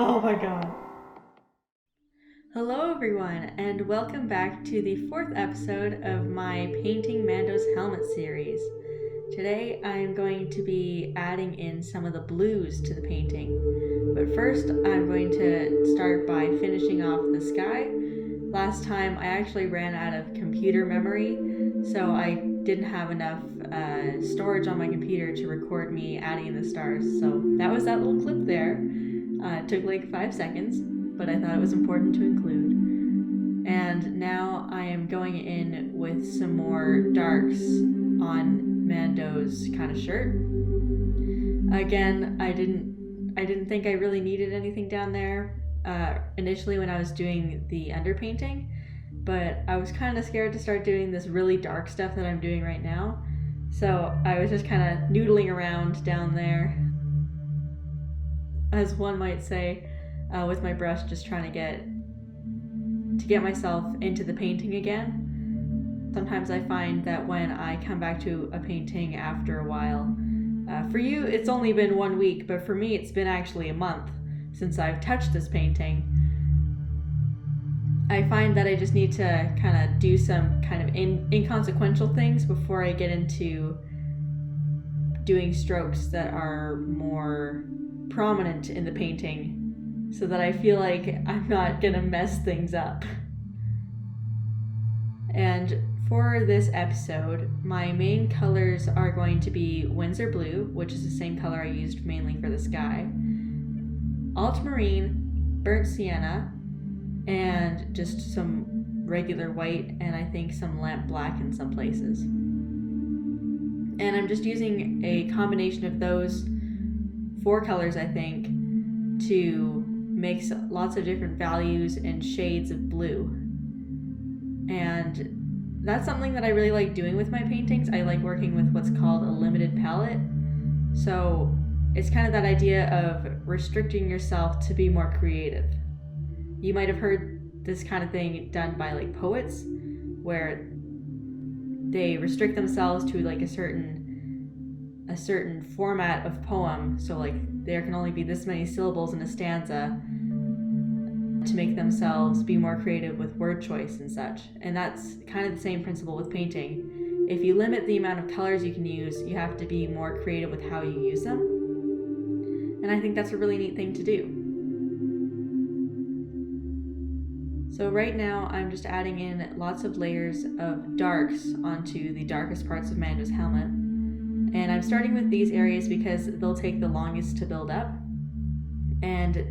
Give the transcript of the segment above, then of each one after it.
Oh my god. Hello everyone, and welcome back to the 4th episode of my Painting Mando's Helmet series. Today I'm going to be adding in some of the blues to the painting. But first I'm going to start by finishing off the sky. Last time I actually ran out of computer memory, so I didn't have enough storage on my computer to record me adding in the stars. So that was that little clip there. It took like 5 seconds, but I thought it was important to include. And now I am going in with some more darks on Mando's kind of shirt. Again, I didn't think I really needed anything down there initially when I was doing the underpainting, but I was kind of scared to start doing this really dark stuff that I'm doing right now. So I was just kind of noodling around down there, as one might say, with my brush, just trying to get myself into the painting again. Sometimes I find that when I come back to a painting after a while, for you it's only been 1 week, but for me it's been actually a month since I've touched this painting. I find that I just need to kind of do some kind of inconsequential things before I get into doing strokes that are more prominent in the painting, so that I feel like I'm not gonna mess things up. And for this episode, my main colors are going to be Windsor Blue, which is the same color I used mainly for the sky, Ultramarine, Burnt Sienna, and just some regular white, and I think some lamp black in some places. And I'm just using a combination of those 4 colors, I think, to make lots of different values and shades of blue. And that's something that I really like doing with my paintings. I like working with what's called a limited palette. So it's kind of that idea of restricting yourself to be more creative. You might have heard this kind of thing done by like poets, where they restrict themselves to like a certain format of poem. So like there can only be this many syllables in a stanza, to make themselves be more creative with word choice and such. And that's kind of the same principle with painting. If you limit the amount of colors you can use, you have to be more creative with how you use them. And I think that's a really neat thing to do. So right now I'm just adding in lots of layers of darks onto the darkest parts of Mando's helmet. And I'm starting with these areas because they'll take the longest to build up, and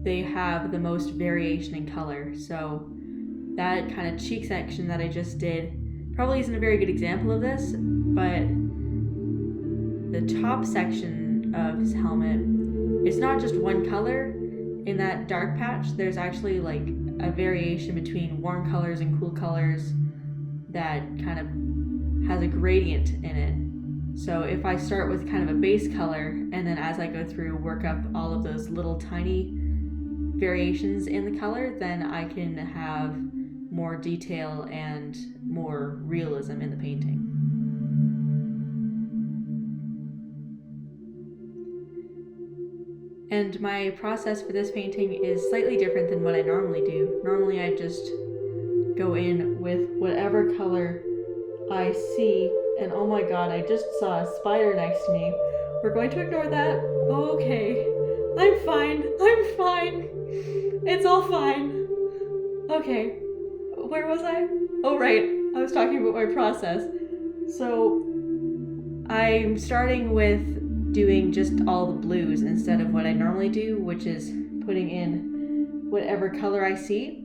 they have the most variation in color. So that kind of cheek section that I just did probably isn't a very good example of this, but the top section of his helmet, it's not just one color. In that dark patch, there's actually like a variation between warm colors and cool colors that kind of has a gradient in it. So if I start with kind of a base color, and then as I go through work up all of those little tiny variations in the color, then I can have more detail and more realism in the painting. And my process for this painting is slightly different than what I normally do. Normally I just go in with whatever color I see, and oh my god, I just saw a spider next to me. We're going to ignore that. Okay. I'm fine. It's all fine. Okay. Where was I? Oh right, I was talking about my process. So I'm starting with doing just all the blues instead of what I normally do, which is putting in whatever color I see.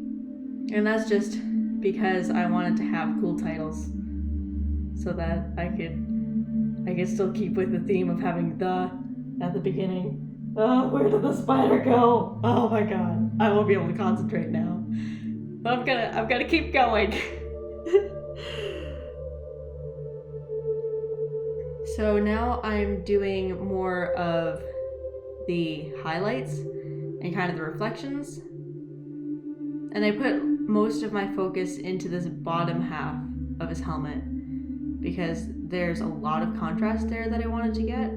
And that's just because I wanted to have cool titles, so that I could still keep with the theme of having the at the beginning. Oh, where did the spider go? Oh my god, I won't be able to concentrate now. But I'm gonna keep going. So now I'm doing more of the highlights and kind of the reflections. And I put most of my focus into this bottom half of his helmet because there's a lot of contrast there that I wanted to get.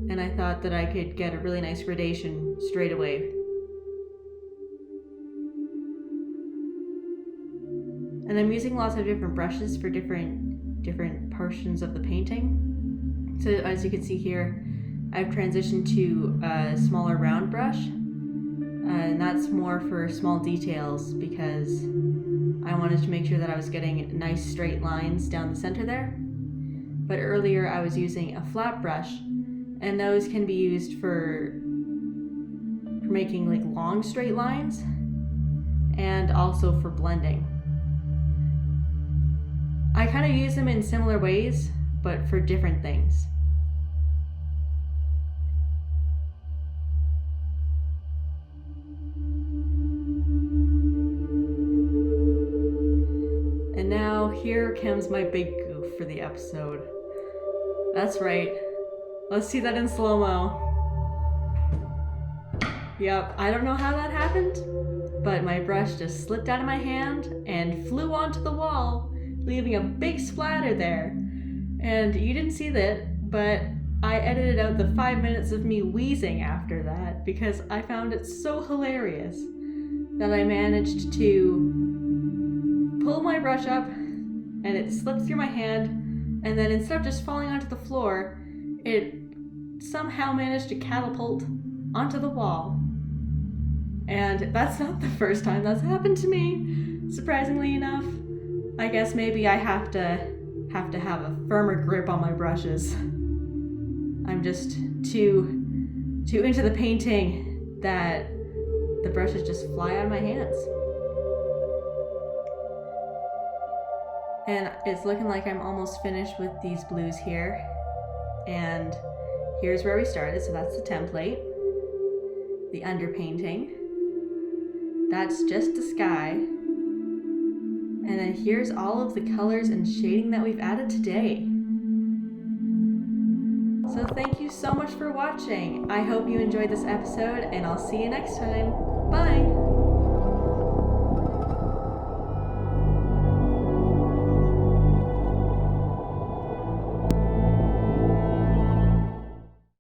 And I thought that I could get a really nice gradation straight away. And I'm using lots of different brushes for different portions of the painting. So as you can see here, I've transitioned to a smaller round brush, and that's more for small details because I wanted to make sure that I was getting nice straight lines down the center there. But earlier I was using a flat brush, and those can be used for making like long straight lines and also for blending. I kind of use them in similar ways, but for different things. And now here comes my big goof for the episode. That's right. Let's see that in slow-mo. Yep, I don't know how that happened, but my brush just slipped out of my hand and flew onto the wall, leaving a big splatter there. And you didn't see that, but I edited out the 5 minutes of me wheezing after that because I found it so hilarious that I managed to pull my brush up and it slipped through my hand, and then instead of just falling onto the floor, it somehow managed to catapult onto the wall. And that's not the first time that's happened to me, surprisingly enough. I guess maybe I have to have a firmer grip on my brushes. I'm just too into the painting that the brushes just fly out of my hands. And it's looking like I'm almost finished with these blues here. And here's where we started, so that's the template. The underpainting. That's just the sky. And then here's all of the colors and shading that we've added today. So thank you so much for watching. I hope you enjoyed this episode, and I'll see you next time. Bye!